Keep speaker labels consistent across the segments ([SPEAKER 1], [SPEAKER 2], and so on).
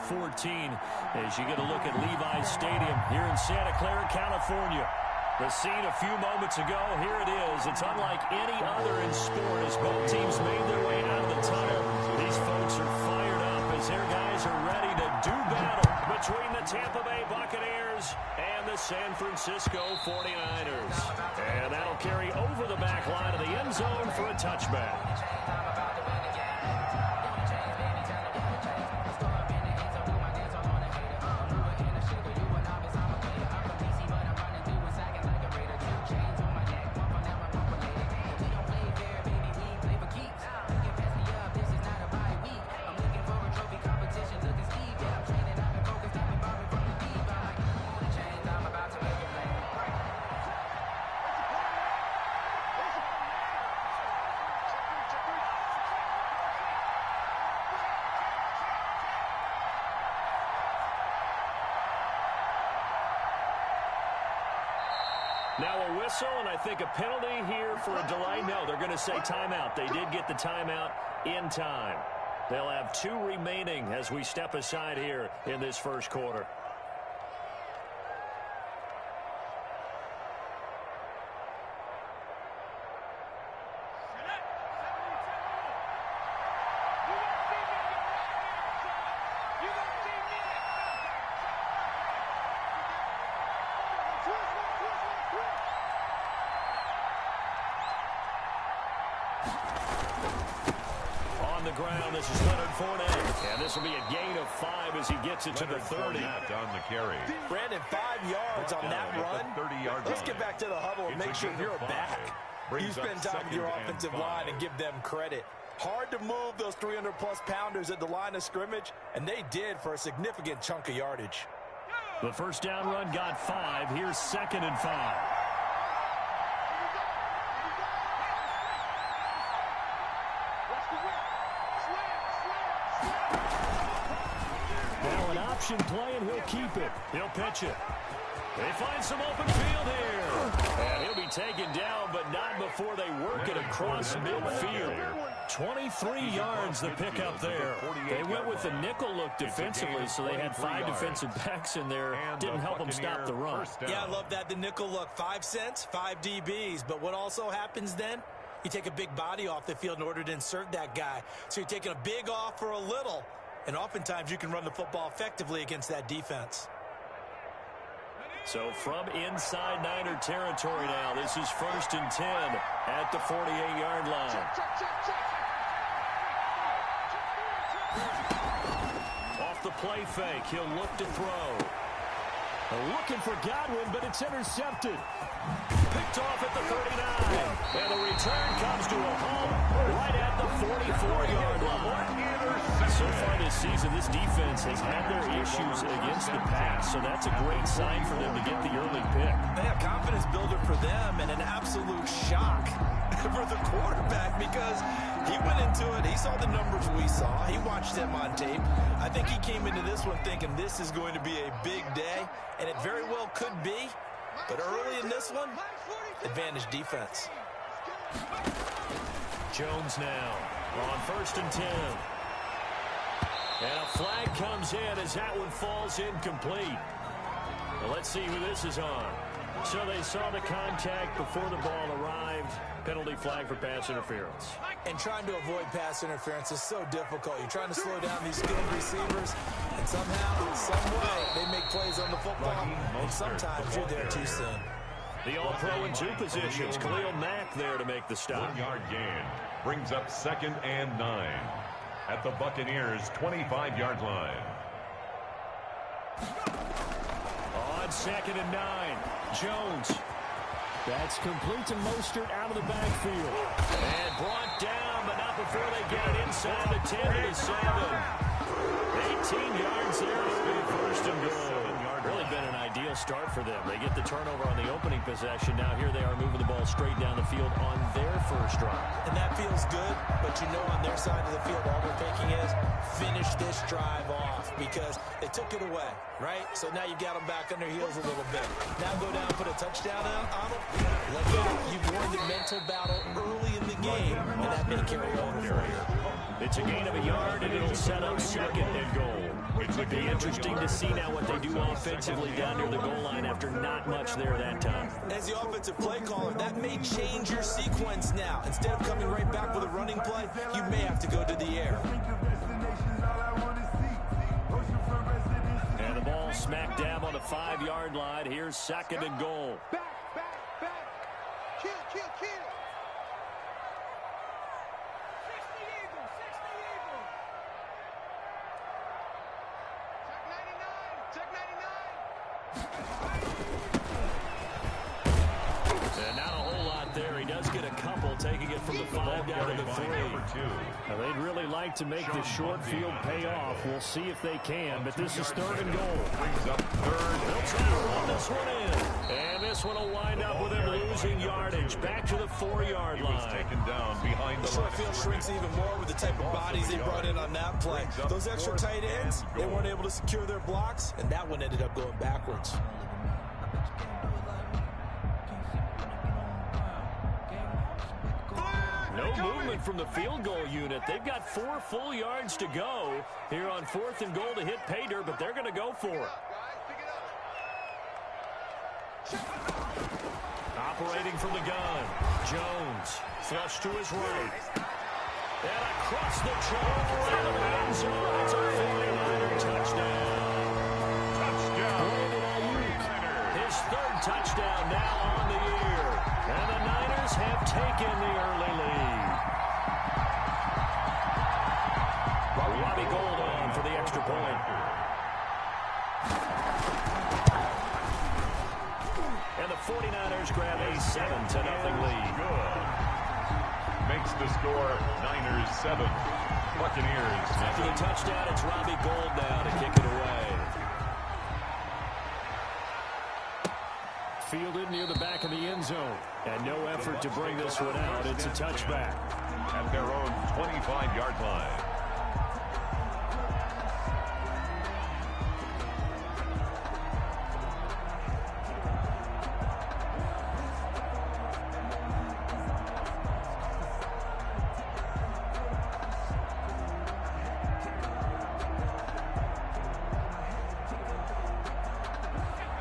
[SPEAKER 1] 14 as you get a look at Levi's Stadium here in Santa Clara, California. The scene a few moments ago, here it is. It's unlike any other in sport as both teams made their way out of the tunnel. These folks are fired up as their guys are ready to do battle between the Tampa Bay Buccaneers and the San Francisco 49ers. And that'll carry over the back line of the end zone for a touchback. Now a whistle, and I think a penalty here for a delay. No, they're going to say timeout. They did get the timeout in time. They'll have 2 remaining as we step aside here in this first quarter. On the ground, this is Leonard Fournette. And this will be a gain of 5 as he gets it to the 30.
[SPEAKER 2] On the carry.
[SPEAKER 3] Brandon, 5 yards on that run. Let's get back to the huddle and make sure you're back. You spend time with your offensive line and give them credit. Hard to move those 300-plus pounders at the line of scrimmage, and they did for a significant chunk of yardage.
[SPEAKER 1] The first down run got 5. Here's 2nd and 5. Now an option play, and he'll keep it. He'll pitch it. They find some open field here. And he'll be taken down, but not before they work it across midfield. 23 yards the pickup there. They went with the nickel look defensively, so they had 5 defensive backs in there. Didn't help them stop the run.
[SPEAKER 3] Yeah, I love that, the nickel look. 5 cents, 5 DBs. But what also happens then? You take a big body off the field in order to insert that guy. So you're taking a big off for a little. And oftentimes you can run the football effectively against that defense.
[SPEAKER 1] So from inside Niner territory now, this is 1st and 10 at the 48-yard line. Off the play fake, he'll look to throw. Looking for Godwin, but it's intercepted. Picked off at the 39. And the return comes to a home right at the 44-yard line. So far this season, this defense has had their issues against the pass, so that's a great sign for them to get the early pick.
[SPEAKER 3] Yeah, confidence builder for them and an absolute shock for the quarterback because he went into it. He saw the numbers we saw. He watched them on tape. I think he came into this one thinking this is going to be a big day, and it very well could be. But early in this one, advantage defense.
[SPEAKER 1] Jones now on 1st and 10. And a flag comes in as that one falls incomplete. Well, let's see who this is on. So they saw the contact before the ball arrived. Penalty flag for pass interference.
[SPEAKER 3] And trying to avoid pass interference is so difficult. You're trying to slow down these skilled receivers, and somehow, some way, they make plays on the football, and sometimes you're there too soon.
[SPEAKER 1] The All-Pro in 2 positions. Khalil Mack there to make the stop.
[SPEAKER 2] 1-yard gain brings up 2nd and 9 at the Buccaneers' 25-yard line.
[SPEAKER 1] On 2nd and 9, Jones. That's complete to Mostert out of the backfield. And brought down, but not before they get it inside the 10 to the 7. 18 yards there. It'll be 1st and goal. Really been an ideal start for them. They get the turnover on the opening possession. Now here they are moving the ball straight down the field on their first drive.
[SPEAKER 3] And that feels good, but you know on their side of the field all they're thinking is finish this drive off because they took it away, right? So now you've got them back on their heels a little bit. Now go down and put a touchdown on them. Look out. You've won the mental battle early in the game, and that may carry over for you.
[SPEAKER 1] It's a gain of a yard, and it'll set up second and goal. It'll be interesting to see now what they do offensively down near the goal line after not much there that time.
[SPEAKER 3] As the offensive play caller, that may change your sequence now. Instead of coming right back with a running play, you may have to go to the air.
[SPEAKER 1] And the ball smack dab on the 5-yard line. Here's second and goal.
[SPEAKER 4] Back. Kill. 60 Eagles. Check 99.
[SPEAKER 1] And not a whole lot there. He does get a couple, taking it from the 5 down to the 3. Now, they'd really like to make the short field pay off. We'll see if they can, but this is third and goal.
[SPEAKER 2] Brings up third.
[SPEAKER 1] They'll try to run this one in. And this one will wind up with him losing yardage. Back to the 4-yard line.
[SPEAKER 2] He was taken down behind
[SPEAKER 3] The
[SPEAKER 2] the
[SPEAKER 3] short field shrinks even more with the type of bodies they brought in on that play. Those extra tight ends, they weren't able to secure their blocks, and that one ended up going backwards.
[SPEAKER 1] No movement from the field goal unit. They've got 4 full yards to go here on 4th and goal to hit pay dirt, but they're going to go for it. Operating from the gun, Jones, flush to his right. And across the track, right in the end zone. It's a 49er touchdown. Brandon Ayuk, his 3rd touchdown now on the year. And the Niners have taken the early lead. Robbie Gould on for the extra point. And the 49ers grab a 7-0 lead.
[SPEAKER 2] Good. Makes the score Niners 7. Buccaneers.
[SPEAKER 1] After the touchdown, it's Robbie Gould now to kick it away. Fielded near the back of the end zone. And no effort to bring this one out. It's a touchback.
[SPEAKER 2] At their own 25-yard line.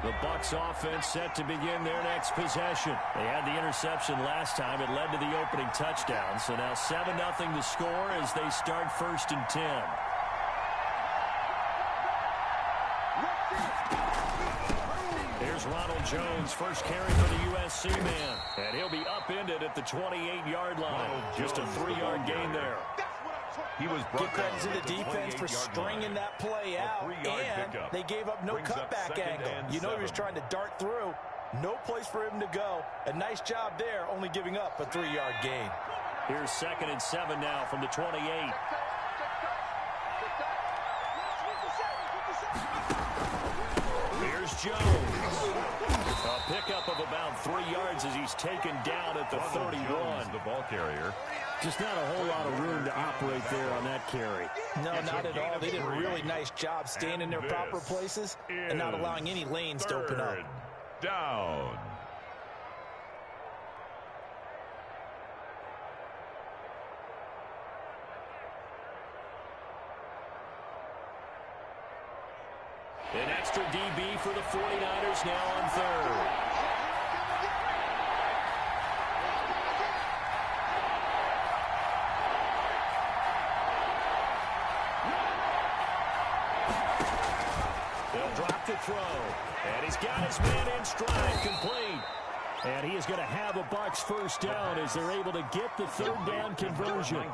[SPEAKER 1] The Bucs offense set to begin their next possession. They had the interception last time. It led to the opening touchdown. So now 7-0 to score as they start 1st and 10. Here's Ronald Jones, first carry for the USC man. And he'll be upended at the 28-yard line. Just a 3-yard gain there.
[SPEAKER 2] He was
[SPEAKER 3] Give credit to the defense for stringing that play out, and they gave up no cutback angle. You know he was trying to dart through. No place for him to go. A nice job there, only giving up a 3-yard gain.
[SPEAKER 1] Here's 2nd and 7 now from the 28. Here's Jones. A pickup of about 3 yards as he's taken down at the 31.
[SPEAKER 2] The ball carrier.
[SPEAKER 1] Just not a whole lot of room to operate there on that carry.
[SPEAKER 3] No, not at all. They did a really nice job staying in their proper places and not allowing any lanes to open up.
[SPEAKER 2] Down.
[SPEAKER 1] An extra DB for the 49ers now on 3rd. They'll drop the throw. And he's got his man in stride, complete. And he is going to have a Bucs first down as they're able to get the 3rd down conversion.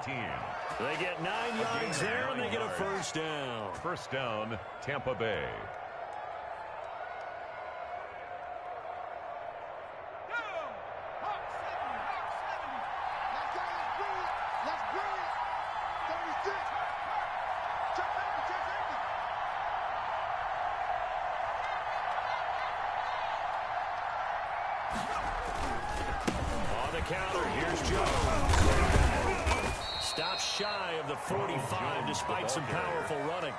[SPEAKER 1] They get 9 yards there, and they get a first down.
[SPEAKER 2] First down, Tampa Bay.
[SPEAKER 1] On the counter, here's Jones. Stops shy of the 45 despite some powerful running.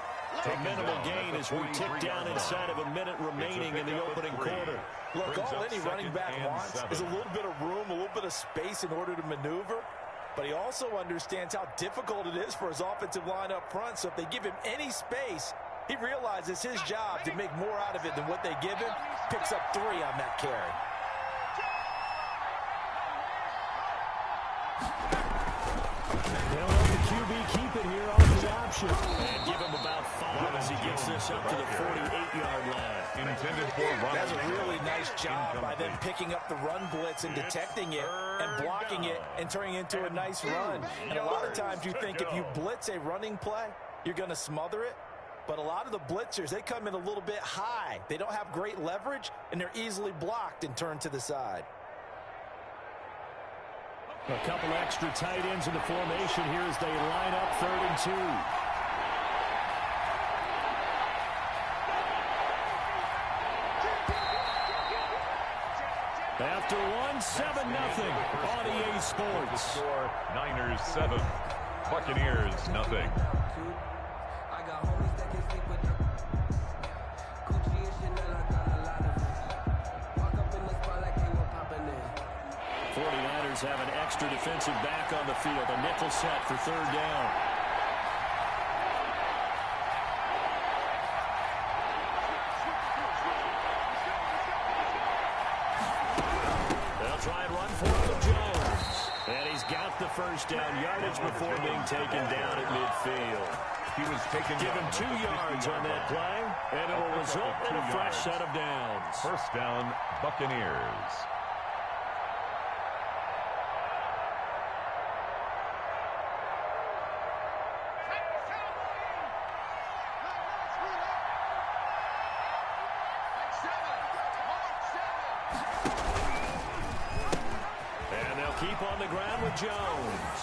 [SPEAKER 1] A minimal gain as we tick down inside of a minute remaining in the opening quarter.
[SPEAKER 3] Look, all any running back wants is a little bit of room, a little bit of space in order to maneuver. but he also understands how difficult it is for his offensive line up front. So if they give him any space, he realizes his job to make more out of it than what they give him. Picks up 3 on that carry.
[SPEAKER 1] They'll let the QB keep it here off the option. And give him about 5 as he gets this up to the 48-yard line.
[SPEAKER 2] Intended for run.
[SPEAKER 3] That's a really nice job by them picking up the run blitz and detecting it and blocking it and turning it into a nice run. And a lot of times you think if you blitz a running play, you're going to smother it. But a lot of the blitzers, they come in a little bit high. They don't have great leverage, and they're easily blocked and turned to the side.
[SPEAKER 1] A couple extra tight ends in the formation here as they line up 3rd and 2. After 1, 7-0 on EA Sports.
[SPEAKER 2] Score, Niners 7, Buccaneers nothing.
[SPEAKER 1] 49ers have an extra defensive back on the field. A nickel set for 3rd down. They'll try and run for it with Jones. And he's got the first down yardage before being taken down at midfield.
[SPEAKER 2] He was taken
[SPEAKER 1] Give him 2 yards on that play, and it will result in a fresh set of downs.
[SPEAKER 2] First down, Buccaneers.
[SPEAKER 1] Keep on the ground with Jones.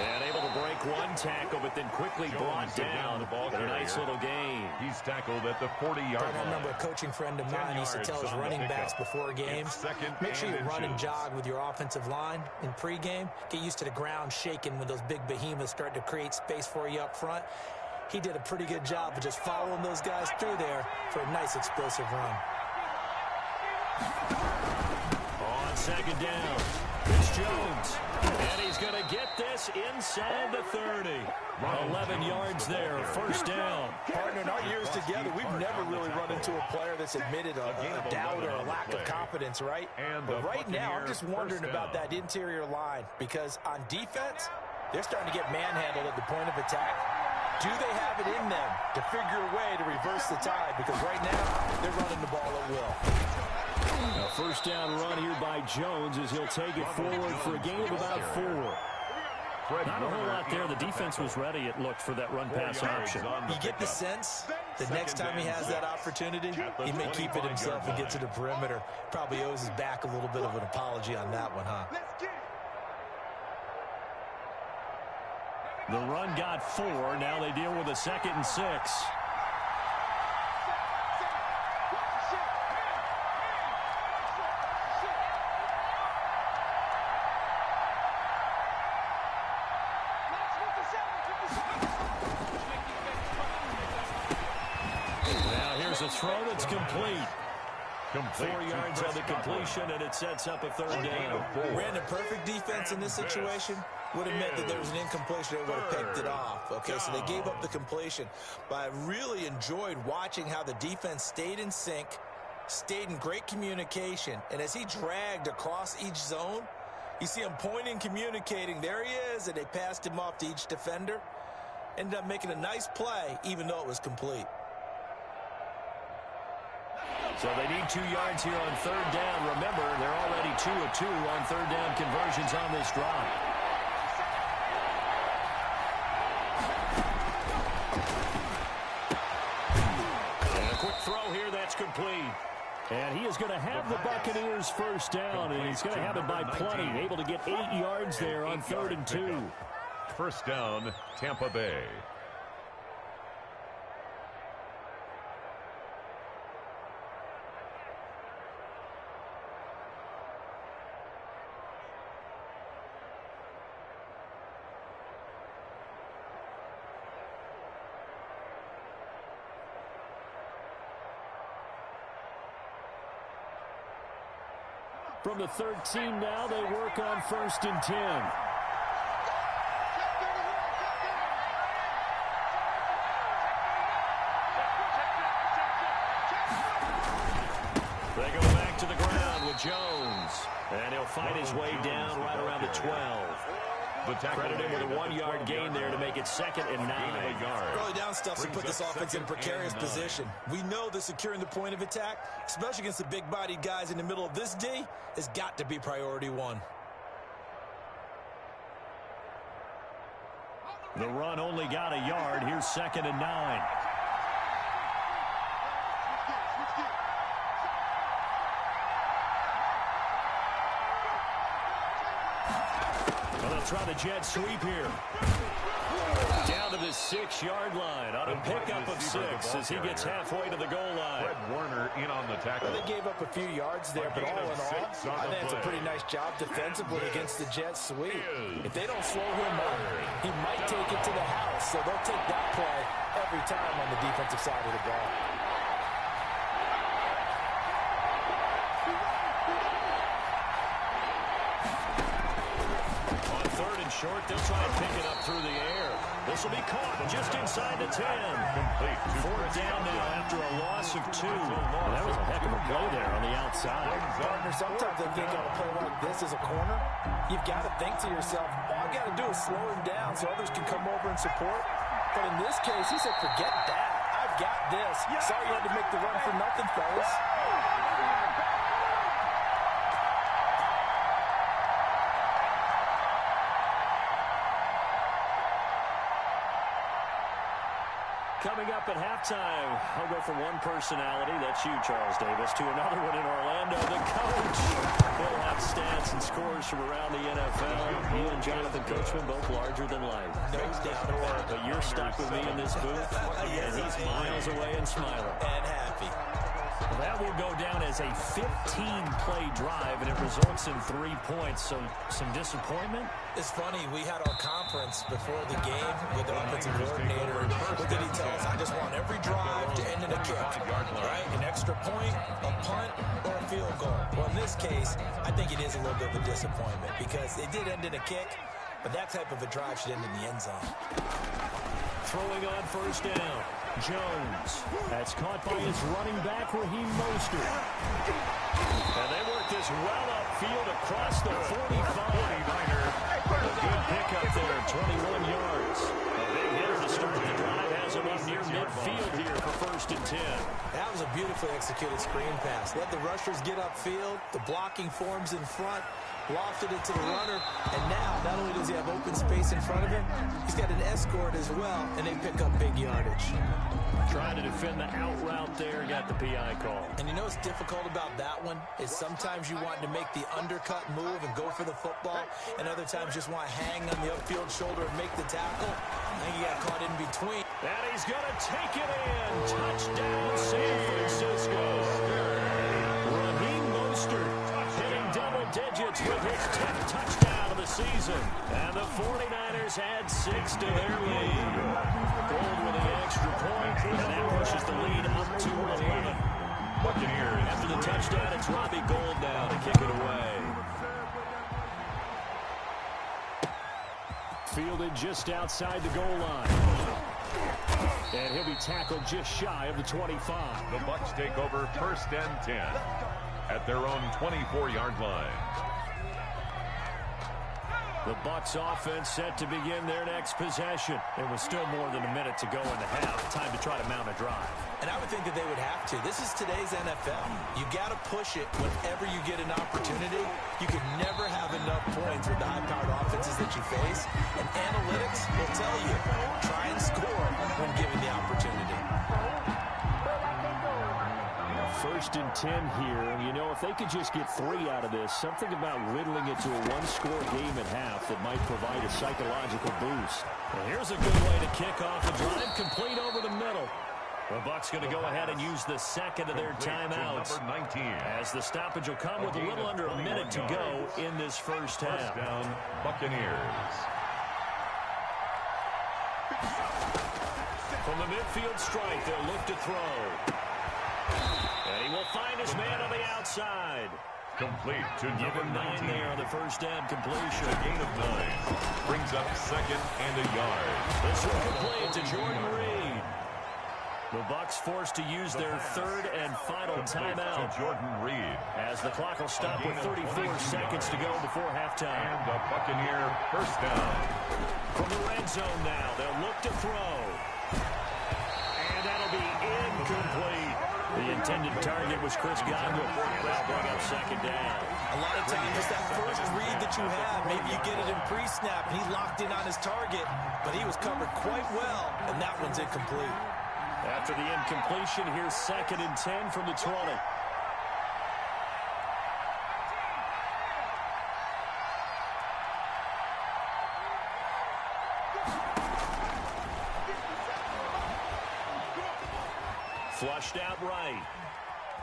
[SPEAKER 1] And able to break 1 tackle, but then quickly brought down the ball. A nice little gain.
[SPEAKER 2] He's tackled at the 40-yard line.
[SPEAKER 5] I remember a coaching friend of mine used to tell his running backs before games, make sure you run and jog with your offensive line in pregame. Get used to the ground shaking when those big behemoths start to create space for you up front. He did a pretty good job of just following those guys through there for a nice explosive run.
[SPEAKER 1] On 2nd down. It's Jones, and he's going to get this inside the 30. 11 yards there, first down.
[SPEAKER 3] Partner, in our years together, we've never really run into a player that's admitted a doubt or a lack of confidence, right? But right now, I'm just wondering about that interior line, because on defense, they're starting to get manhandled at the point of attack. Do they have it in them to figure a way to reverse the tide? Because right now, they're running the ball at will.
[SPEAKER 1] A first down run here by Jones as he'll take it forward for a gain of about 4. Not a whole lot there. The defense was ready, it looked, for that run-pass option.
[SPEAKER 3] You get the sense that next time he has that opportunity, he may keep it himself and get to the perimeter. Probably owes his back a little bit of an apology on that one, huh?
[SPEAKER 1] The run got 4. Now they deal with a 2nd and 6. Now here's a throw that's complete. 4 yards on the completion, and it sets up a 3rd down.
[SPEAKER 3] Ran a perfect defense in this situation. Would have meant that there was an incompletion. They would have picked it off. Okay, so they gave up the completion. But I really enjoyed watching how the defense stayed in sync, stayed in great communication. And as he dragged across each zone, you see him pointing, communicating. There he is, and they passed him off to each defender. Ended up making a nice play, even though it was complete.
[SPEAKER 1] So they need 2 yards here on 3rd down. Remember, they're already 2 of 2 on 3rd down conversions on this drive. And a quick throw here, that's complete. And he is going to have the Buccaneers first down, and he's going to have it by plenty. Able to get 8 yards there on 3rd and 2.
[SPEAKER 2] First down, Tampa Bay.
[SPEAKER 1] From the 13 now, they work on 1st and 10. Jones. And he'll find his way down right around the 12. Credit him with a 1-yard gain there to make it 2nd and 9.
[SPEAKER 3] Early down stuff to put this offense in a precarious position. We know that securing the point of attack, especially against the big-bodied guys in the middle of this D, has got to be priority 1.
[SPEAKER 1] The run only got a yard. Here's 2nd and 9. Well, they'll try the jet sweep here. Down to the 6-yard line on a pickup of 6 as he gets halfway to the goal line.
[SPEAKER 2] Fred Warner in on the tackle.
[SPEAKER 3] Well, they gave up a few yards there, but all in all, I think it's a pretty nice job defensively against the jet sweep. If they don't slow him up, he might take it to the house, so they'll take that play every time on the defensive side of the ball.
[SPEAKER 1] Short, they'll try and pick it up through the air. This will be caught just inside the 10.
[SPEAKER 2] Complete.
[SPEAKER 1] 4th down now after a loss of 2. Well, that was a heck of a play there on the outside.
[SPEAKER 3] Partner, sometimes I think on a play like this as a corner, you've got to think to yourself, all I got to do is slow him down so others can come over and support. But in this case, he said, forget that. I've got this. Sorry you had to make the run for nothing, fellas.
[SPEAKER 1] Coming up at halftime, I'll go from one personality, that's you, Charles Davis, to another one in Orlando. The coach will have stats and scores from around the NFL. He and Jonathan Coachman, both larger than life.
[SPEAKER 3] No doubt about it.
[SPEAKER 1] But you're stuck with me in this booth, and he's miles away and smiling.
[SPEAKER 3] And happy.
[SPEAKER 1] Well, that will go down as a 15-play drive, and it results in 3 points. So some disappointment?
[SPEAKER 3] It's funny, we had our conference before the game with the offensive coordinator. What did he tell us? I just want every drive to end in a kick, right? An extra point, a punt, or a field goal. Well, in this case, I think it is a little bit of a disappointment because it did end in a kick, but that type of a drive should end in the end zone.
[SPEAKER 1] Throwing on 1st down, Jones. That's caught by his running back, Raheem Mostert. And they work this well upfield across the 45. A good pickup there, 21 yards. A big hitter to start the drive has him up near midfield here for 1st and 10.
[SPEAKER 3] That was a beautifully executed screen pass. Let the rushers get upfield. The blocking forms in front. Lofted it to the runner, and now not only does he have open space in front of him, he's got an escort as well, and they pick up big yardage.
[SPEAKER 1] Trying to defend the out route there, got the PI call.
[SPEAKER 3] And you know what's difficult about that one is sometimes you want to make the undercut move and go for the football, and other times just want to hang on the upfield shoulder and make the tackle. I think he got caught in between.
[SPEAKER 1] And he's going to take it in. Touchdown, San Francisco. Raheem Mostert hitting double digits with his 10th touchdown of the season. And the 49ers add 6 to their lead. Gold with an extra point, and that pushes the lead up to 11.
[SPEAKER 2] Buccaneers.
[SPEAKER 1] After the touchdown, it's Robbie Gould now to kick it away. Fielded just outside the goal line. And he'll be tackled just shy of the 25.
[SPEAKER 2] The Bucs take over 1st and 10 at their own 24-yard line.
[SPEAKER 1] The Bucs offense set to begin their next possession. There was still more than a minute to go in the half. Time to try to mount a drive.
[SPEAKER 3] And I would think that they would have to. This is today's NFL. You got to push it whenever you get an opportunity. You can never have enough points with the high-powered offenses that you face. And analytics will tell you, try and score when given the opportunity.
[SPEAKER 1] 1st and 10 here. And, you know, if they could just get 3 out of this, something about whittling it to a one-score game at half that might provide a psychological boost. And here's a good way to kick off the drive, complete over the middle. The Bucs going to go ahead and use the second of their timeouts.
[SPEAKER 2] Number 19.
[SPEAKER 1] As the stoppage will come with a little under a minute to go in this first half.
[SPEAKER 2] 1st down, Buccaneers.
[SPEAKER 1] From the midfield strike, they'll look to throw. And he will find his man on the outside.
[SPEAKER 2] Complete to
[SPEAKER 1] Give
[SPEAKER 2] number
[SPEAKER 1] him 9
[SPEAKER 2] 19.
[SPEAKER 1] there on the first down completion.
[SPEAKER 2] A gain of 9. Brings up 2nd and a yard.
[SPEAKER 1] This will complete to Jordan Reed. The Bucs forced to use their third and final timeout.
[SPEAKER 2] Jordan Reed.
[SPEAKER 1] As the clock will stop with 34 seconds to go before halftime.
[SPEAKER 2] And the Buccaneer first down.
[SPEAKER 1] From the red zone now, they'll look to throw. And that'll be incomplete. The intended target was Chris Godwin. That'll bring up second down.
[SPEAKER 3] A lot of times it's that first read that you have. Maybe you get it in pre-snap, and he locked in on his target, but he was covered quite well, and that one's incomplete.
[SPEAKER 1] After the incompletion, here's 2nd and 10 from the 20. Flushed out right.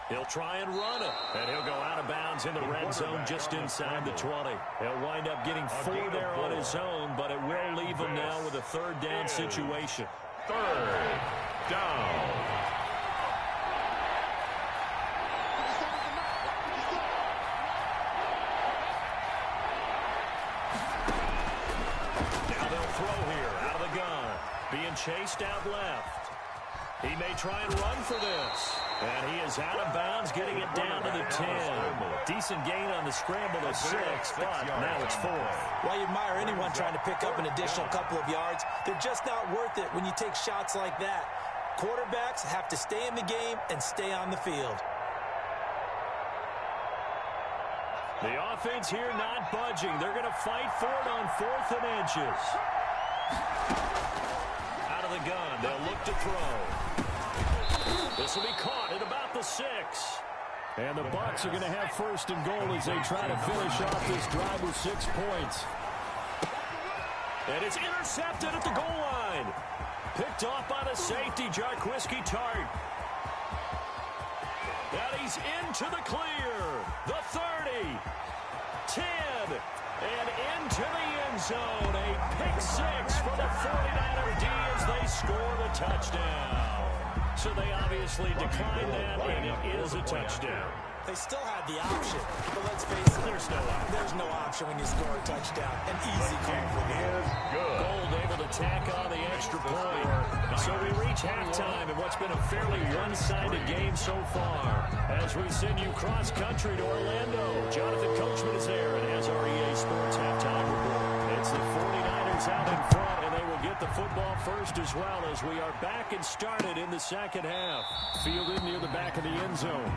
[SPEAKER 1] He'll try and run it. And he'll go out of bounds in the red zone just inside the 20. He'll wind up getting 4 there on his own, but it will leave him now with a third down situation.
[SPEAKER 2] Third down.
[SPEAKER 1] Now they'll throw here out of the gun. Being chased out left. He may try and run for this. And he is out of bounds, getting it down to the 10. Decent gain on the scramble of 6, but now it's 4th.
[SPEAKER 5] Well, you admire anyone trying to pick up an additional couple of yards. They're just not worth it when you take shots like that. Quarterbacks have to stay in the game and stay on the field.
[SPEAKER 1] The offense here not budging. They're going to fight for it on 4th and inches. Out of the gun, they'll look to throw. This will be caught at about the 6. And the Bucs are going to have 1st and goal as they try to finish off this drive with 6 points. And it's intercepted at the goal line. Picked off by the safety, Jarquiski Tart. And he's into the clear. The 30. 10. And into the end zone. A pick 6 for the 49er D as they score the touchdown. So they obviously declined that, and it is a touchdown.
[SPEAKER 5] They still have the option, but let's face it, there's no option when you score a touchdown. An easy call for them.
[SPEAKER 1] Gold able to tack on the extra point. So we reach halftime in what's been a fairly one-sided game so far. As we send you cross-country to Orlando, Jonathan Coachman is there and has our EA Sports halftime report. It's the 49ers out in front, and they will get the football first as well as we are back and started in the second half. Fielded near the back of the end zone.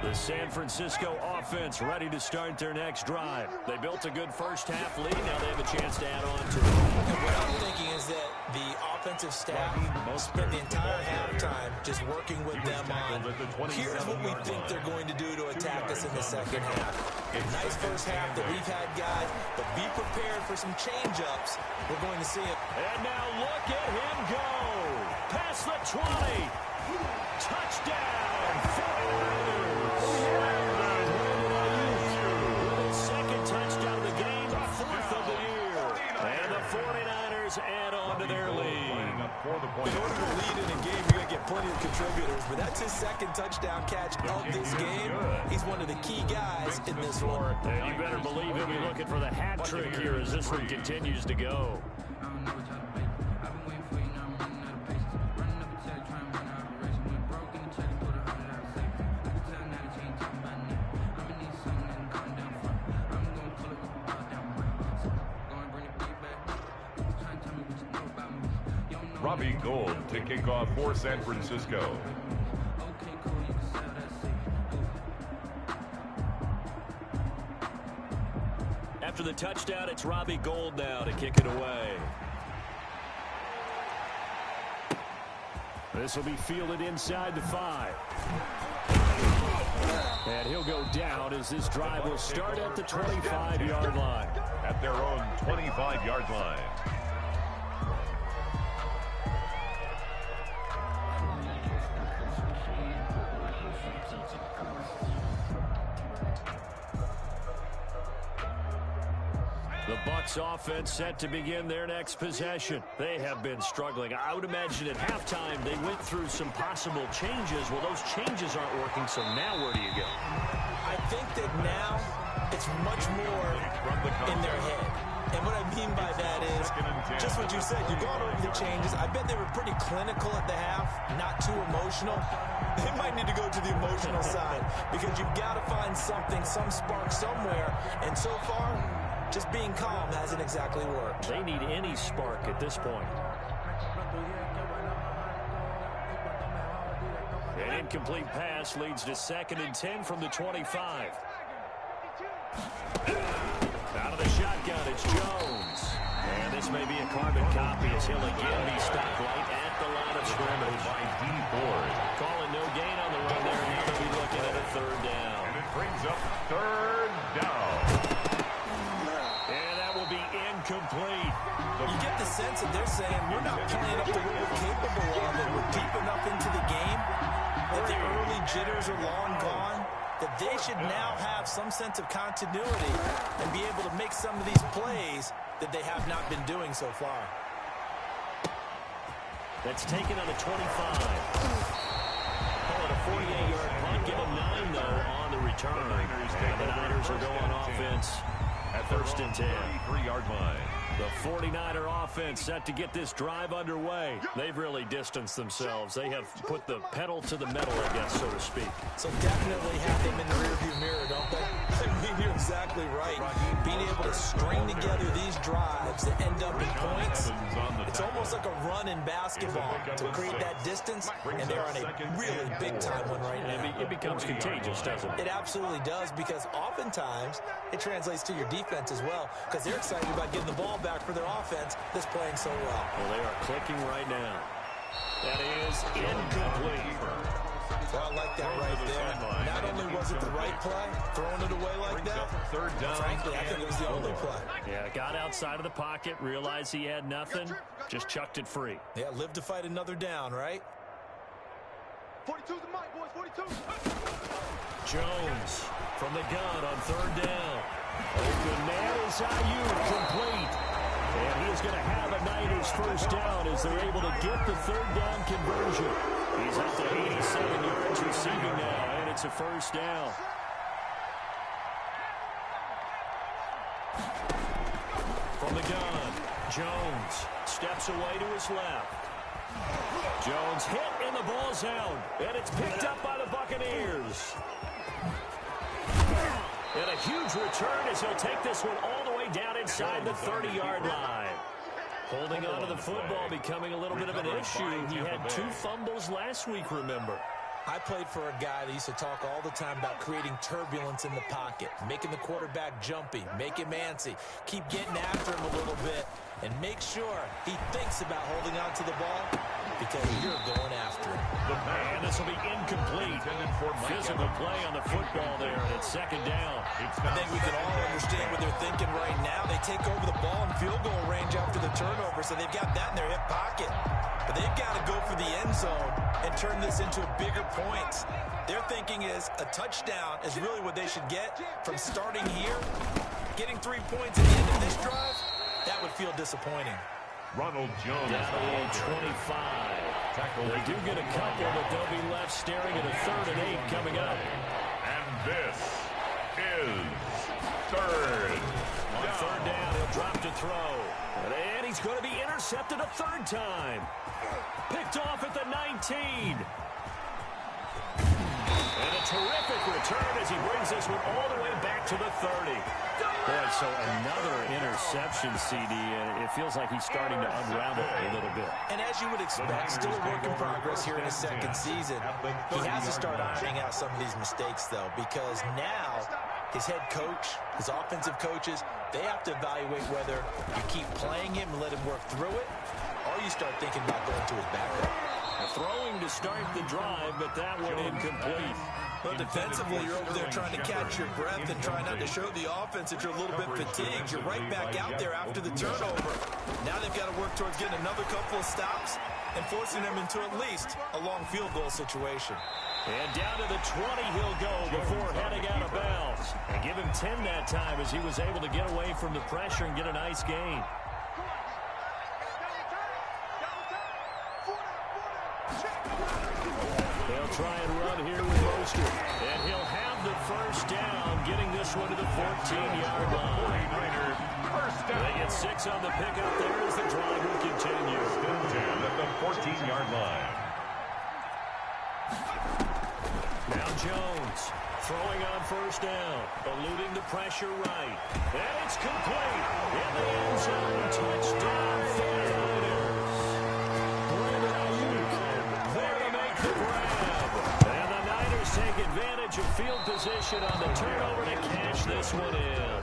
[SPEAKER 1] The San Francisco offense ready to start their next drive. They built a good first-half lead. Now they have a chance to add on to it.
[SPEAKER 5] And what I'm thinking is that the offensive staff spent the entire halftime just working with them on, here's what we think they're going to do to attack us in the second half. A nice first half that we've had, guys, but be prepared for some change-ups. We're going to see it.
[SPEAKER 1] And now look at him go. Past the 20. Touchdown, 49ers. Second touchdown of the game, 4th of the year. And the 49ers add on to their lead.
[SPEAKER 3] In order to lead in a game, you're going to get plenty of contributors, but that's his second touchdown catch of this game. He's one of the key guys in this one.
[SPEAKER 1] And you better believe he'll be looking for the hat trick here as this one continues to go.
[SPEAKER 2] Robbie Gould to kick off for San Francisco.
[SPEAKER 1] After the touchdown, it's Robbie Gould now to kick it away. This will be fielded inside the 5. And he'll go down as this drive will start at the 25-yard line.
[SPEAKER 2] At their own 25-yard line.
[SPEAKER 1] The Bucs offense set to begin their next possession. They have been struggling. I would imagine at halftime they went through some possible changes. Well, those changes aren't working, so now where do you go?
[SPEAKER 5] I think that now it's much more in their head. And what I mean by that is just what you said. You've gone over the changes. I bet they were pretty clinical at the half, not too emotional. They might need to go to the emotional side because you've got to find something, some spark somewhere. And so far, just being calm hasn't exactly worked.
[SPEAKER 1] They need any spark at this point. An incomplete pass leads to 2nd and 10 from the 25. Out of the shotgun, it's Jones. And this may be a carbon copy as he'll again be stopped right at the line of scrimmage.
[SPEAKER 2] By D. Ford.
[SPEAKER 1] Calling no gain on the run there, and now they'll be looking at a 3rd down.
[SPEAKER 2] And it brings up 3rd down.
[SPEAKER 1] And that will be incomplete.
[SPEAKER 5] You get the sense that they're saying we're not playing up to what we're capable of, and we're deep enough into the game that the early jitters are long gone, that they should now have some sense of continuity and be able to make some of these plays that they have not been doing so far.
[SPEAKER 1] That's taken on a 25. Call it a 48-yard punt. Give them 9, though, on the return. And the Niners are going offense at 1st and 10.
[SPEAKER 2] 33-yard line.
[SPEAKER 1] The 49er offense set to get this drive underway. They've really distanced themselves. They have put the pedal to the metal, I guess, so to speak.
[SPEAKER 5] So definitely have them in the rearview mirror, don't they? I mean, you're exactly right. Being able to string together these drives that end up in points, it's almost like a run in basketball to create that distance, and they're on a really big-time one right now.
[SPEAKER 1] It becomes contagious, doesn't it?
[SPEAKER 5] It absolutely does, because oftentimes it translates to your defense as well, because they're excited about getting the ball back for their offense that's playing so well.
[SPEAKER 1] Well, they are clicking right now. That is incomplete.
[SPEAKER 5] Well, I like that right there. Not only was it the right play, throwing it away like that,
[SPEAKER 2] 3rd down.
[SPEAKER 5] frankly, I think it was the only play.
[SPEAKER 1] Yeah, got outside of the pocket, realized he had nothing, just chucked it free.
[SPEAKER 5] Yeah, live to fight another down, right?
[SPEAKER 4] 42's the mic, boys, 42.
[SPEAKER 1] Jones from the gun on 3rd down. Open man is Ayuk, complete. And he is going to have a Niners 1st down as they're able to get the 3rd down conversion. He's up to 87 yards receiving now, and it's a 1st down. From the gun, Jones steps away to his left. Jones hit and the ball's out, and it's picked up by the Buccaneers. And a huge return as he'll take this one all the way down inside the 30-yard line. Holding on to the football becoming a little bit of an issue. He had 2 fumbles last week, remember.
[SPEAKER 5] I played for a guy that used to talk all the time about creating turbulence in the pocket, making the quarterback jumpy, make him antsy, keep getting after him a little bit, and make sure he thinks about holding on to the ball because you're going after him.
[SPEAKER 1] And this will be incomplete. Physical play on the football there, and it's 2nd down.
[SPEAKER 5] I think we can all understand what they're thinking right now. They take over the ball in field goal range after the turnover, so they've got that in their hip pocket. But they've got to go for the end zone and turn this into bigger points. Their thinking is a touchdown is really what they should get from starting here. Getting 3 points at the end of this drive, that would feel disappointing.
[SPEAKER 2] Ronald Jones.
[SPEAKER 1] Down to 25. They do get a couple, but they'll be left staring at a 3rd and 8 coming up.
[SPEAKER 2] And this is 3rd.
[SPEAKER 1] On 3rd down, he'll drop to throw. And he's going to be intercepted a 3rd time. Picked off at the 19. And a terrific return as he brings this one all the way back to the 30. Boy, so another interception, CD, and it feels like he's starting to unravel a little bit.
[SPEAKER 5] And as you would expect, still a work in progress here in his 2nd season. He has to start ironing out some of these mistakes, though, because now his head coach, his offensive coaches, they have to evaluate whether you keep playing him and let him work through it, or you start thinking about going to his backup.
[SPEAKER 1] Throwing to start the drive, but that one incomplete.
[SPEAKER 5] Well, defensively, you're over there trying to catch your breath and try not to show the offense that you're a little bit fatigued. You're right back out there after the turnover. Now they've got to work towards getting another couple of stops and forcing them into at least a long field goal situation.
[SPEAKER 1] And down to the 20 he'll go before heading out of bounds. And give him 10 that time as he was able to get away from the pressure and get a nice gain. They'll try and run here with Mostert. And he'll have the first down, getting this one to the 14-yard line. They get 6 on the pickup there as the drive will continue.
[SPEAKER 2] Still down at the 14-yard line.
[SPEAKER 1] Now Jones throwing on first down, eluding the pressure right. And it's complete. In the end zone, touchdown 49ers. Brandon Ayuk there to make the grab. And the Niners take advantage of field position on the turnover to cash this one in.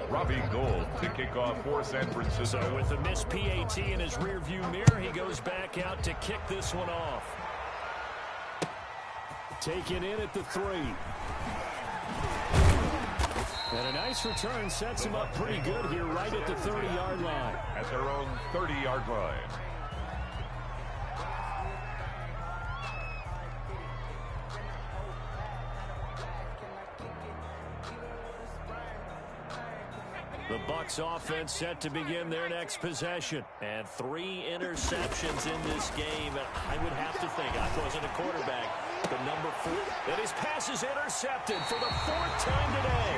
[SPEAKER 2] Robbie Gould to kick off for San Francisco.
[SPEAKER 1] So with the missed PAT in his rearview mirror, he goes back out to kick this one off. Taken in at the 3. And a nice return sets him up pretty good here right at the 30-yard line.
[SPEAKER 2] At their own 30-yard line.
[SPEAKER 1] The Bucs offense set to begin their next possession. And 3 interceptions in this game. And I would have to think, I wasn't a quarterback, but number 4, and his pass is intercepted for the 4th time today.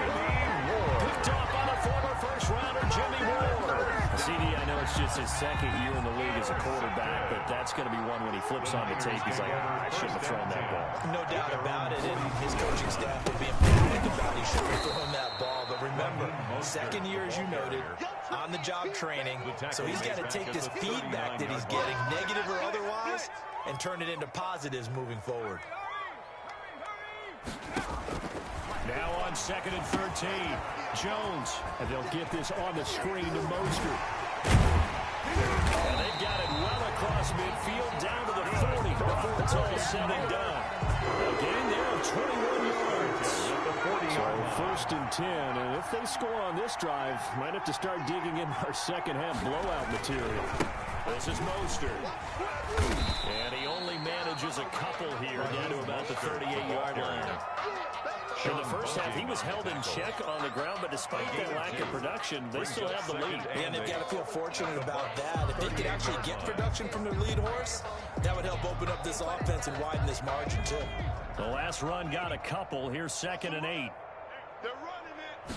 [SPEAKER 1] Picked up on a former first-rounder, Jimmy Ward. CD, I know it's just his 2nd year in the league as a quarterback, but that's going to be one when he flips on the tape. He's like, I shouldn't have thrown that ball.
[SPEAKER 3] No doubt about it, and his coaching staff will be emphatic about he shouldn't have thrown that ball. But remember, 2nd year, as you noted, on-the-job training, so he's got to take this feedback that he's getting, negative or otherwise, and turn it into positives moving forward.
[SPEAKER 1] Now on 2nd and 13, Jones, and they'll get this on the screen to Mostert. And they've got it well across midfield, down to the 40 before it's all said and done. A gain there of 21 yards. So 1st and 10, and if they score on this drive, might have to start digging in our second-half blowout material. This is Mostert. And he only manages a couple here down to about the 38-yard line. In the first half, he was held in check on the ground, but despite that lack of production, they still have the lead.
[SPEAKER 3] And they've got to feel fortunate about that. If they could actually get production from their lead horse, that would help open up this offense and widen this margin, too.
[SPEAKER 1] The last run got a couple. Here's 2nd and 8.
[SPEAKER 4] They're running it.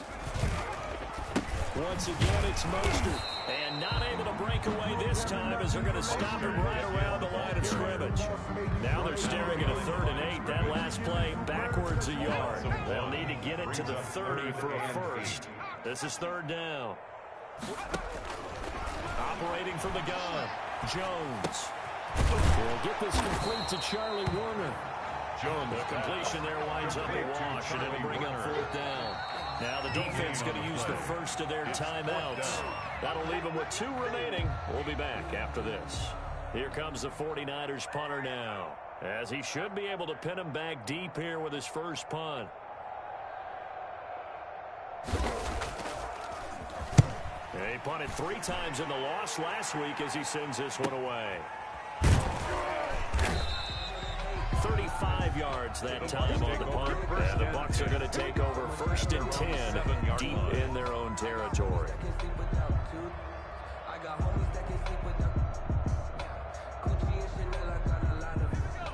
[SPEAKER 1] Once again, it's Mostert. And not able to break away this time as they're going to stop him right around the line of scrimmage. Now they're staring at a 3rd and 8. That last play backwards a yard. They'll need to get it to the 30 for a first. This is 3rd down. Operating from the gun, Jones. They'll get this complete to Charlie Warner.
[SPEAKER 2] Jones.
[SPEAKER 1] The completion there winds up a wash, and it'll bring up 4th down. Now the defense going to use the first of their timeouts. That'll leave them with 2 remaining. We'll be back after this. Here comes the 49ers punter now, as he should be able to pin him back deep here with his first punt. He punted 3 times in the loss last week as he sends this one away. 35 yards that time on the punt. And the Bucs are going to take over 1st and 10 deep in their own territory.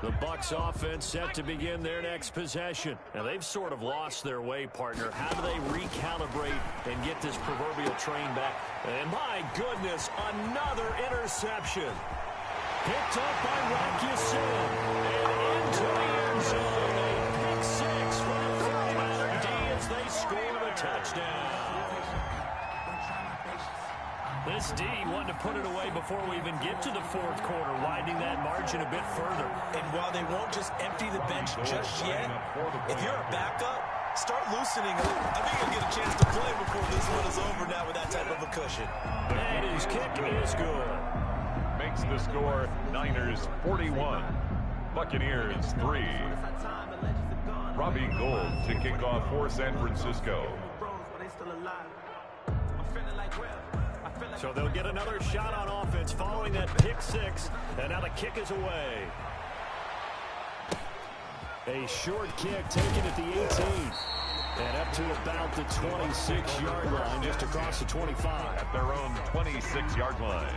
[SPEAKER 1] The Bucs offense set to begin their next possession. Now, they've sort of lost their way, partner. How do they recalibrate and get this proverbial train back? And my goodness, another interception. Picked up by Rocky Sin. And into the end zone. A pick 6 for the 49er D as they score the touchdown. This D wanted to put it away before we even get to the 4th quarter, widening that margin a bit further.
[SPEAKER 3] And while they won't just empty the bench just yet, if you're a backup, start loosening up. I think you'll get a chance to play before this one is over now with that type of a cushion.
[SPEAKER 1] And his kick is good.
[SPEAKER 2] Makes the score Niners 41, Buccaneers 3. Robbie Gould to kick off for San Francisco.
[SPEAKER 1] So they'll get another shot on offense following that pick six. And now the kick is away. A short kick taken at the 18. And up to about the 26-yard line, just across the 25.
[SPEAKER 2] At their own 26-yard line.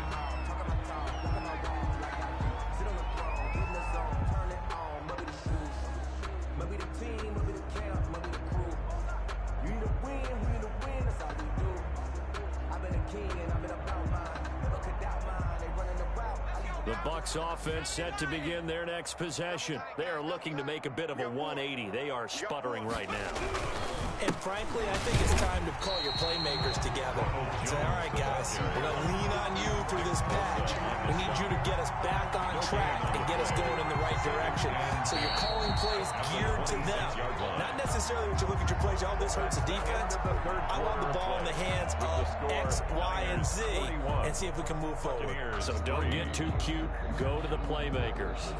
[SPEAKER 1] The Bucs offense set to begin their next possession. They are looking to make a bit of a 180. They are sputtering right now.
[SPEAKER 5] And frankly, I think it's time to call your playmakers together. Say, all right, guys, we're going to lean on you through this patch. We need you to get us back on track and get us going in the right direction. So you're calling plays geared to them. Not necessarily when you look at your plays, oh, this hurts the defense. I want the ball in the hands of X, Y, and Z and see if we can move forward.
[SPEAKER 1] So don't get too cute. Go to the playmakers.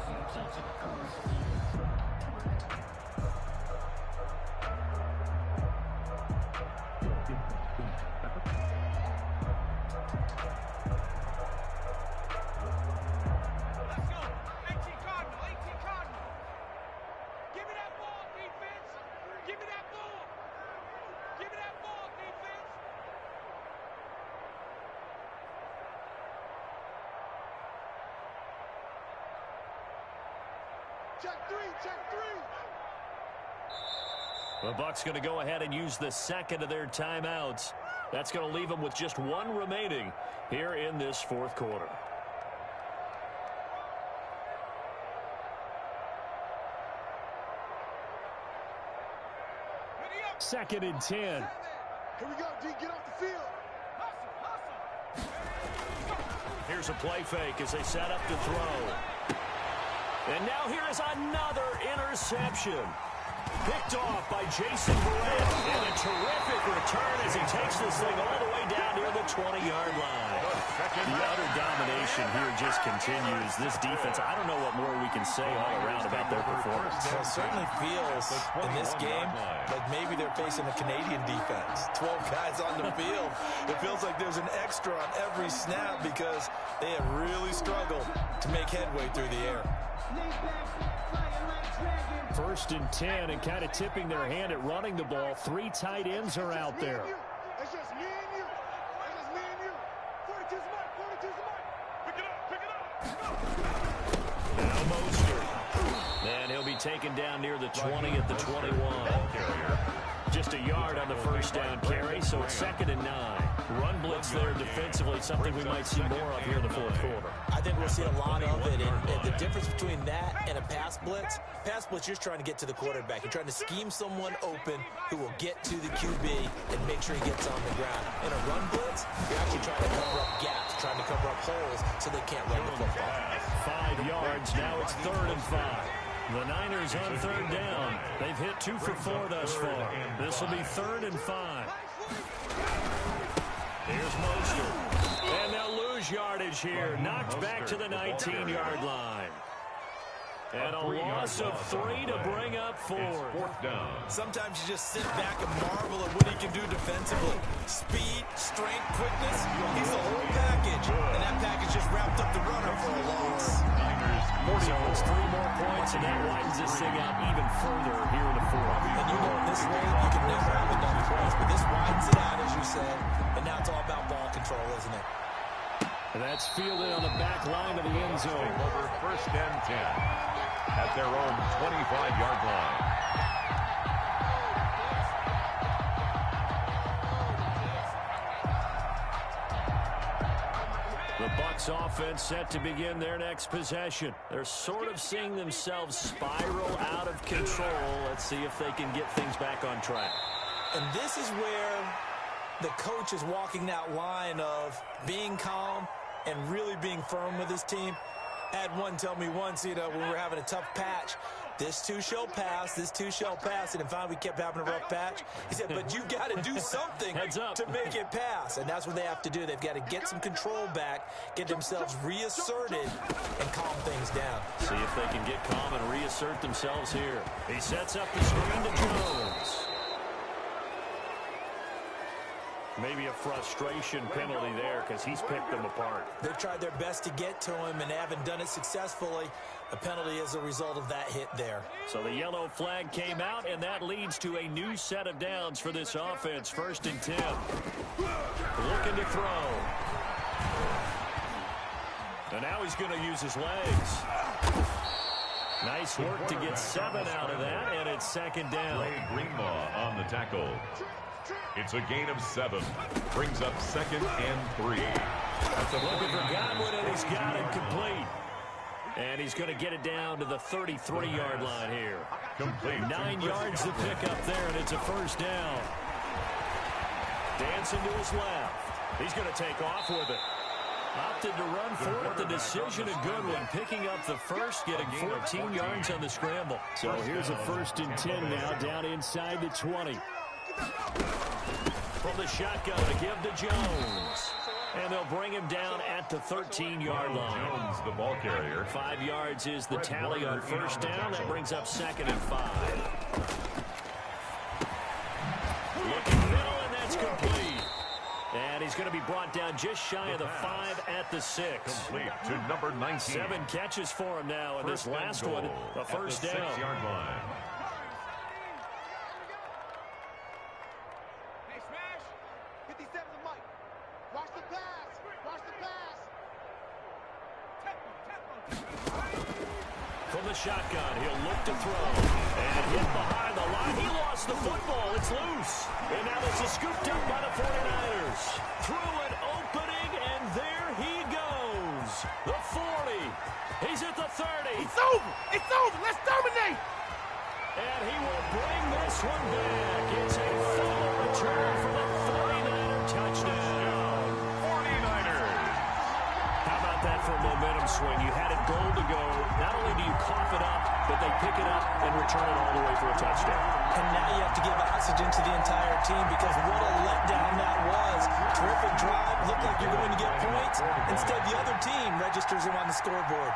[SPEAKER 1] The Bucs going to go ahead and use the second of their timeouts. That's going to leave them with just one remaining here in this fourth quarter. Second and 10.
[SPEAKER 4] Here we go, D. Get off the field.
[SPEAKER 1] Here's a play fake as they set up to throw. And now here is another interception. Picked off by Jason Verrett. And a terrific return as he takes this thing all the way down near the 20-yard line. The utter domination here just continues. This defense, I don't know what more we can say all around about their performance.
[SPEAKER 5] Well, it certainly feels in this game like maybe they're facing a Canadian defense. 12 guys on the field. It feels like there's an extra on every snap because they have really struggled to make headway through the air.
[SPEAKER 1] First and 10 and kind of tipping their hand at running the ball. Three tight ends are out there.
[SPEAKER 4] It's just me and you. It's just me and you. 42's Mike. 42's Mike. Pick it up. Pick it up.
[SPEAKER 1] Now Mostert. And he'll be taken down near the 20 at the 21. Just a yard on the first down carry, so it's second and 9. Run blitz there defensively, something we might see more of here in the fourth quarter.
[SPEAKER 5] I think we'll see a lot of it, and the difference between that and a pass blitz, you're trying to get to the quarterback. You're trying to scheme someone open who will get to the QB and make sure he gets on the ground. In a run blitz, you're actually trying to cover up gaps, trying to cover up holes so they can't run the football.
[SPEAKER 1] 5 yards, now it's third and 5. The Niners on third down. They've hit 2 for 4 thus far. This will be third and 5. Here's Mostert. And they'll lose yardage here. Knocked back to the 19-yard line. And a loss of 3 to bring up 4.
[SPEAKER 2] Fourth down.
[SPEAKER 3] Sometimes you just sit back and marvel at what he can do defensively. Speed, strength, quickness. He's the whole package. And that package just wrapped up the runner for a loss.
[SPEAKER 1] So it's 3 more points, and that widens this thing out even further here in the fourth.
[SPEAKER 5] And you know in this league, you can never have enough points. But this widens it out, as you said. And now it's all about ball control, isn't it?
[SPEAKER 1] And that's fielded on the back line of the end zone.
[SPEAKER 2] Over first and 10 at their own 25-yard line.
[SPEAKER 1] The Bucs offense set to begin their next possession. They're sort of seeing themselves spiral out of control. Let's see if they can get things back on track.
[SPEAKER 5] And this is where the coach is walking that line of being calm and really being firm with his team. I had one tell me once, when we were having a tough patch, this too shall pass, this too shall pass. And finally, we kept having a rough patch. He said, but you got to do something to make it pass. And that's what they have to do. They've got to get some control back, get themselves reasserted, and calm things down.
[SPEAKER 1] See if they can get calm and reassert themselves here. He sets up the screen to Jones. Maybe a frustration penalty there because he's picked them apart.
[SPEAKER 5] They've tried their best to get to him and haven't done it successfully. A penalty as a result of that hit there.
[SPEAKER 1] So the yellow flag came out, and that leads to a new set of downs for this offense. 1st and 10. Looking to throw. And now he's going to use his legs. Nice work to get 7 out of that, and it's 2nd down.
[SPEAKER 2] Greenlaw on the tackle. It's a gain of 7. Brings up 2nd and 3.
[SPEAKER 1] Looking for Godwin, and he's got it complete. And he's going to get it down to the 33-yard line here.
[SPEAKER 2] Complete.
[SPEAKER 1] 9 yards to pick up there, and it's a 1st down. Dancing to his left. He's going to take off with it. Opted to run for it. The decision a good one. Picking up the first, getting 14 yards on the scramble. So here's a 1st and 10 now, down inside the 20. From the shotgun, a give to Jones. And they'll bring him down at the 13-yard line.
[SPEAKER 2] Jones, the ball carrier.
[SPEAKER 1] 5 yards is the tally on 1st down. That brings up 2nd and 5. Looking middle, and that's complete. And he's going to be brought down just shy of the 5 at the 6.
[SPEAKER 2] Complete to number 19.
[SPEAKER 1] 7 catches for him now, and this last one, a 1st down.
[SPEAKER 2] 6-yard line.
[SPEAKER 1] From the shotgun, he'll look to throw. And hit behind the line. He lost the football. It's loose. And now this is scooped up by the 49ers. Through an opening, and there he goes. The 40. He's at the 30.
[SPEAKER 4] It's over. It's over. Let's dominate.
[SPEAKER 1] And he will bring this one back. It's a full return for the 49er touchdown.
[SPEAKER 2] 49ers.
[SPEAKER 1] How about that for a momentum swing? You had a goal to go. Not only do you cough it up, but they pick it up and return it all the way for a touchdown.
[SPEAKER 5] And now you have to give oxygen to the entire team because what a letdown that was. Terrific drive. Looked like you're going to get points. Instead, the other team registers them on the scoreboard.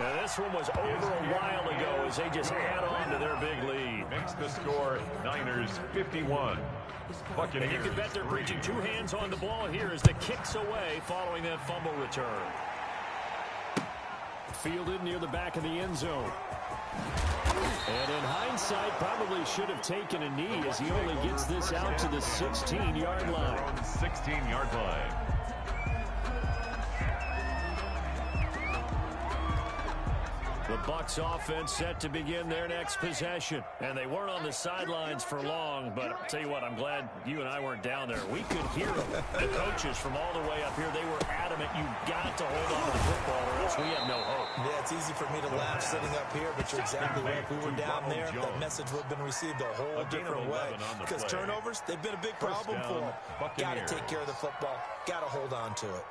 [SPEAKER 1] Now, this one was over a while ago as they just add on to their big lead.
[SPEAKER 2] Makes the score Niners 51. Buccaneers.
[SPEAKER 1] And you can bet they're preaching 2 hands on the ball here as the kick's away following that fumble return. Fielded near the back of the end zone. And in hindsight, probably should have taken a knee as he only gets this out to the 16-yard line.
[SPEAKER 2] 16-yard line.
[SPEAKER 1] The Bucs offense set to begin their next possession. And they weren't on the sidelines for long, but I'll tell you what, I'm glad you and I weren't down there. We could hear them. The coaches from all the way up here, they were adamant, you've got to hold on to the football or else we have no hope.
[SPEAKER 5] Yeah, it's easy for me to laugh sitting up here, but you're exactly right. If we were down there, that message would have been received a whole different way. Because turnovers, they've been a big problem for them. Got to take care of the football. Got to hold on to it.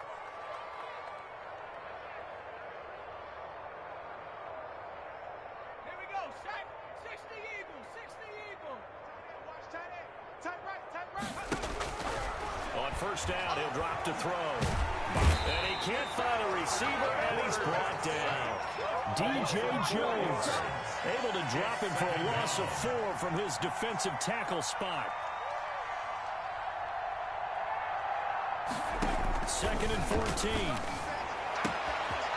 [SPEAKER 1] On 1st down, he'll drop to throw. And he can't find a receiver, and he's brought down. DJ Jones able to drop him for a loss of 4 from his defensive tackle spot. 2nd and 14.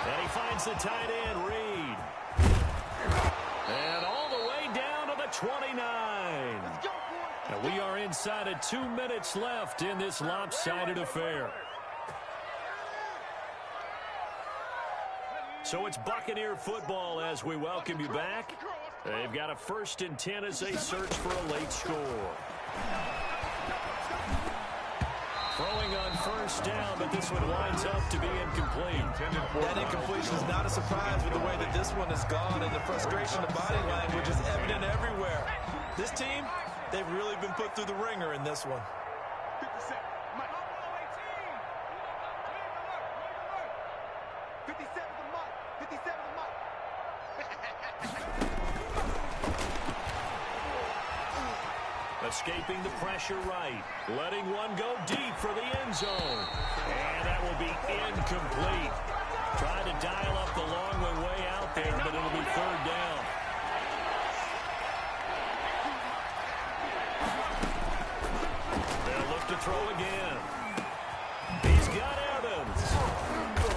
[SPEAKER 1] And he finds the tight end, Reed. And all the way down to the 29. And we are inside of 2 minutes left in this lopsided affair. So it's Buccaneer football as we welcome you back. They've got a 1st and 10 as they search for a late score. Throwing on 1st down, but this one winds up to be incomplete.
[SPEAKER 3] That incompletion is not a surprise with the way that this one has gone, and the frustration of body language is evident everywhere. This team, they've really been put through the ringer in this one.
[SPEAKER 4] 57, Mike. 57 to Mike. 57 to Mike.
[SPEAKER 1] Escaping the pressure right. Letting one go deep for the end zone. And that will be incomplete. Trying to dial up the long way out there, but it'll be 3rd down. throw again. He's got Evans.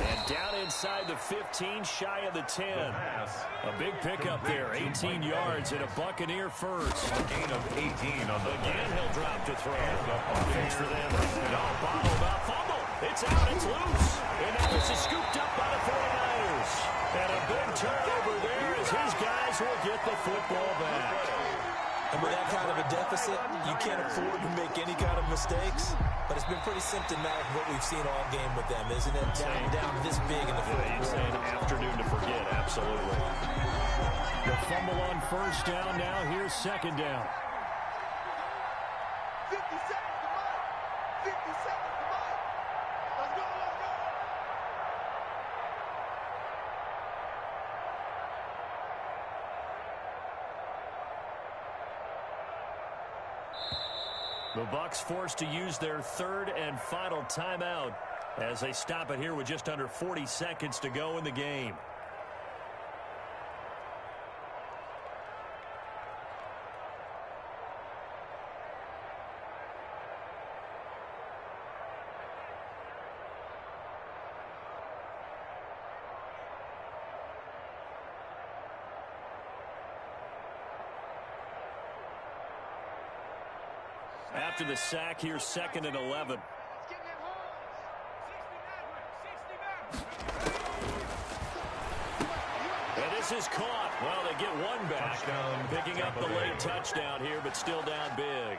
[SPEAKER 1] And down inside the 15, shy of the 10. A big pickup there, 18 yards and a Buccaneer first.
[SPEAKER 2] A gain of 18 on the
[SPEAKER 1] Again, he'll drop to throw. Offense for them. No, bottled up, fumble. It's out, it's loose. And now this is scooped up by the 49ers. And a big turnover there as his guys will get the football back.
[SPEAKER 3] And with that kind of a deficit, you can't afford to make any kind of mistakes. But it's been pretty symptomatic of what we've seen all game with them, isn't it? Down this big in the fourth
[SPEAKER 1] You'd say an afternoon to forget, absolutely. The fumble on first down, now here's second down.
[SPEAKER 4] 50 seconds to Mike. 50 seconds to Mike. Let's go, let's go.
[SPEAKER 1] The Bucs forced to use their third and final timeout as they stop it here with just under 40 seconds to go in the game. After the sack, here's second and 11. And this is caught. Well, they get one back.
[SPEAKER 2] Touchdown,
[SPEAKER 1] Picking up the late touchdown here, but still down big.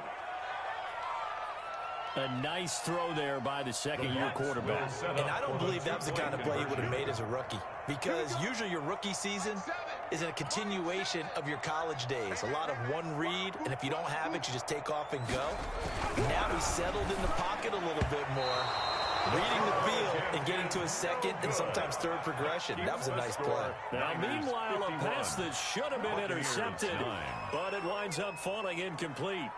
[SPEAKER 1] A nice throw there by the second-year quarterback.
[SPEAKER 3] And I don't believe that was the kind of play you would have made as a rookie. Because usually your rookie season is a continuation of your college days. A lot of one read, and if you don't have it, you just take off and go. Now he's settled in the pocket a little bit more, reading the field and getting to his second and sometimes third progression. That was a nice play.
[SPEAKER 1] Now, meanwhile, a pass that should have been intercepted, but it winds up falling incomplete.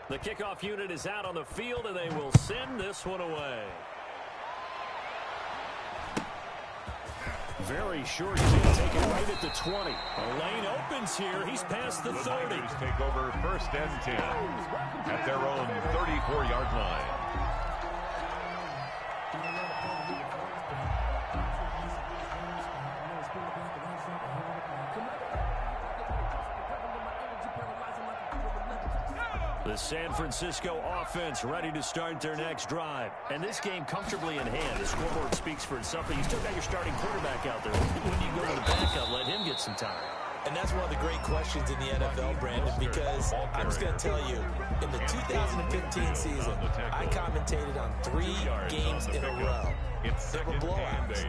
[SPEAKER 1] The kickoff unit is out on the field, and they will send this one away. Very short. He's going to take it right at the 20. A lane opens here. He's past the 30.
[SPEAKER 2] Take over first and 10 at their own 34-yard line.
[SPEAKER 1] The San Francisco offense ready to start their next drive. And this game comfortably in hand. The scoreboard speaks for itself, but you still got your starting quarterback out there. When you go to the backup, let him get some time.
[SPEAKER 3] And that's one of the great questions in the NFL, Brandon, because I'm just going to tell you, in the 2015 season, I commentated on 3 games in a row. They were blowouts.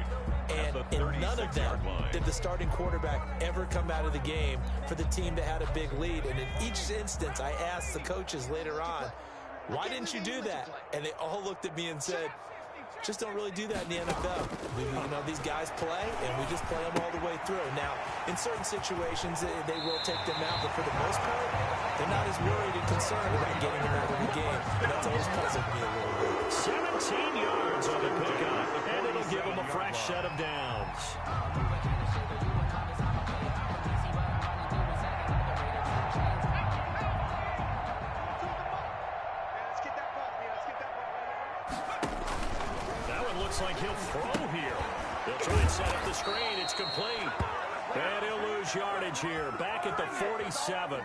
[SPEAKER 3] And in none of them did the starting quarterback ever come out of the game for the team that had a big lead. And in each instance, I asked the coaches later on, why didn't you do that? And they all looked at me and said, just don't really do that in the NFL. These guys play, and we just play them all the way through. Now, in certain situations, they will take them out, but for the most part, they're not as worried and concerned about getting them out of the game. And that's always puzzled me a little bit.
[SPEAKER 1] 17 yards on the pickup, and it'll give them a fresh set of downs. Looks like he'll throw here. They'll try and set up the screen. It's complete. And he'll lose yardage here. Back at the 47.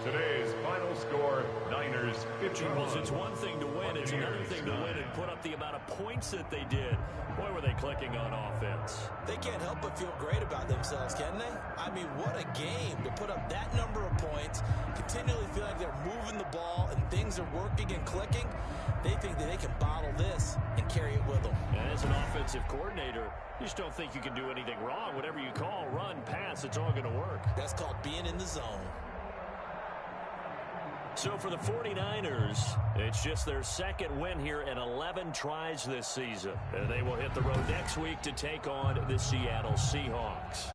[SPEAKER 2] Today's final score, Niners 51.
[SPEAKER 1] Well, it's one thing to win. It's another thing to win and put up the amount of points that they did. Boy, were they clicking on offense.
[SPEAKER 3] They can't help but feel great about themselves, can they? I mean, what a game to put up that number of points, continually feel like they're moving the ball and things are working and clicking. They think that they can bottle this and carry it with them.
[SPEAKER 1] And as an offensive coordinator, you just don't think you can do anything wrong. Whatever you call, run, pass, it's all going to work.
[SPEAKER 3] That's called being in the zone.
[SPEAKER 1] So for the 49ers, it's just their second win here in 11 tries this season. And they will hit the road next week to take on the Seattle Seahawks.